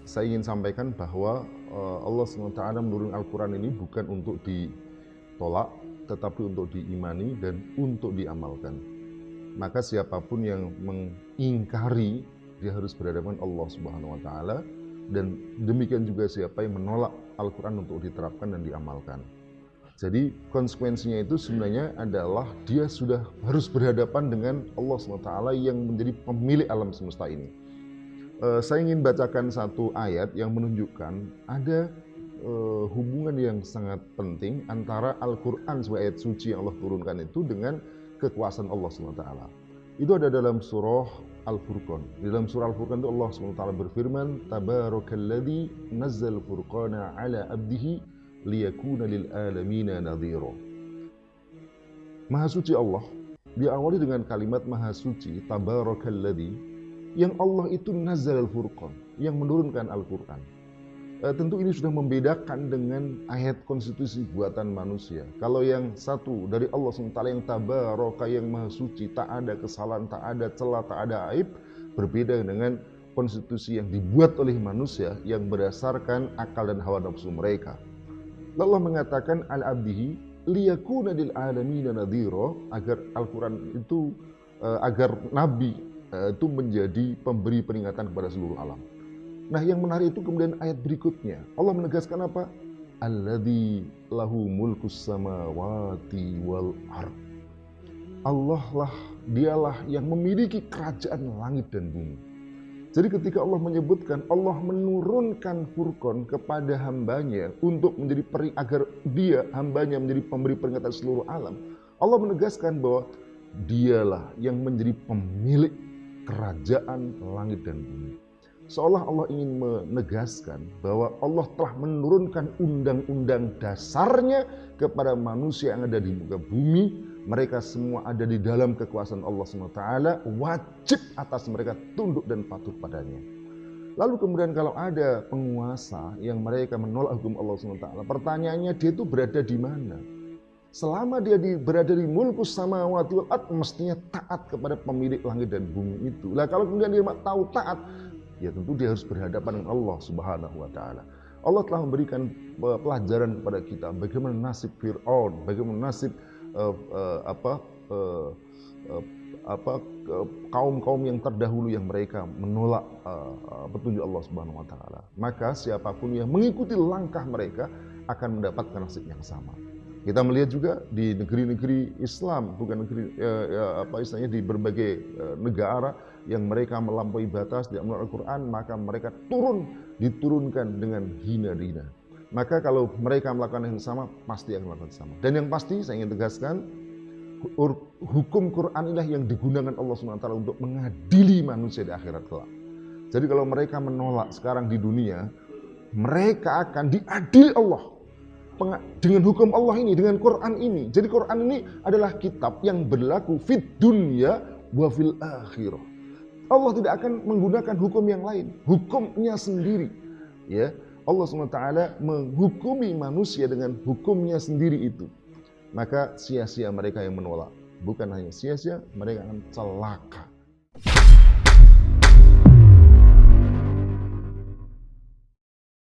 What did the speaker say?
saya ingin sampaikan bahwa Allah SWT menurunkan Al-Quran ini bukan untuk ditolak, tetapi untuk diimani dan untuk diamalkan. Maka siapapun yang mengingkari, dia harus berhadapan Allah Subhanahu wa Ta'ala, dan demikian juga siapa yang menolak Al-Quran untuk diterapkan dan diamalkan. Jadi konsekuensinya itu sebenarnya adalah dia sudah harus berhadapan dengan Allah SWT yang menjadi pemilik alam semesta ini. Saya ingin bacakan satu ayat yang menunjukkan ada hubungan yang sangat penting antara Al-Quran sebagai ayat suci yang Allah turunkan itu dengan kekuasaan Allah SWT. Itu ada dalam surah Al-Furqan. Di dalam surah Al-Furqan itu Allah SWT berfirman, Tabarakalladzi nazzal furqana ala abdihi liyakuna lil alamina nadhira. Maha suci Allah diawali dengan kalimat maha suci, Tabarakalladzi, yang Allah itu nazzal al-furqan, yang menurunkan Al-Quran. Tentu ini sudah membedakan dengan ayat konstitusi buatan manusia. Kalau yang satu dari Allah SWT yang tabaraka, yang maha suci, tak ada kesalahan, tak ada celah, tak ada aib, berbeda dengan konstitusi yang dibuat oleh manusia yang berdasarkan akal dan hawa nafsu mereka. Lalu Allah mengatakan al-abdihi liyakuna lil alamina nadhira, agar Al-Quran itu agar Nabi itu menjadi pemberi peringatan kepada seluruh alam. Nah, yang menarik itu kemudian ayat berikutnya. Allah menegaskan apa? Alladzi lahu mulkus samawati wal ard. Allah lah, dialah yang memiliki kerajaan langit dan bumi. Jadi ketika Allah menyebutkan Allah menurunkan Furqan kepada hambanya untuk menjadi agar dia hambanya menjadi pemberi peringatan seluruh alam, Allah menegaskan bahwa dialah yang menjadi pemilik kerajaan langit dan bumi. Seolah Allah ingin menegaskan bahwa Allah telah menurunkan undang-undang dasarnya kepada manusia yang ada di muka bumi. Mereka semua ada di dalam kekuasaan Allah SWT, wajib atas mereka tunduk dan patuh padanya. Lalu kemudian kalau ada penguasa yang mereka menolak hukum Allah SWT, pertanyaannya dia itu berada di mana? Selama dia berada di mulkus samawati wal ard, mestinya taat kepada pemilik langit dan bumi itu. Lah kalau kemudian dia tahu taat, ya tentu dia harus berhadapan dengan Allah Subhanahu wa Ta'ala. Allah telah memberikan pelajaran kepada kita bagaimana nasib Fir'aun, bagaimana nasib kaum-kaum yang terdahulu yang mereka menolak petunjuk Allah Subhanahu wa Ta'ala. Maka siapapun yang mengikuti langkah mereka akan mendapatkan nasib yang sama. Kita melihat juga di negeri-negeri Islam, bukan negeri istilahnya di berbagai negara yang mereka melampaui batas, tidak menurut Al-Quran, maka mereka diturunkan dengan hina-hina. Maka kalau mereka melakukan yang sama, pasti akan melakukan sama. Dan yang pasti saya ingin tegaskan, hukum Quran inilah yang digunakan Allah SWT untuk mengadili manusia di akhirat kelak. Jadi kalau mereka menolak sekarang di dunia, mereka akan diadili Allah dengan hukum Allah ini, dengan Quran ini. Jadi Quran ini adalah kitab yang berlaku fid dunya wa fil akhirah. Allah tidak akan menggunakan hukum yang lain, hukumnya sendiri. Ya, Allah SWT menghukumi manusia dengan hukumnya sendiri itu. Maka sia-sia mereka yang menolak. Bukan hanya sia-sia, mereka akan celaka.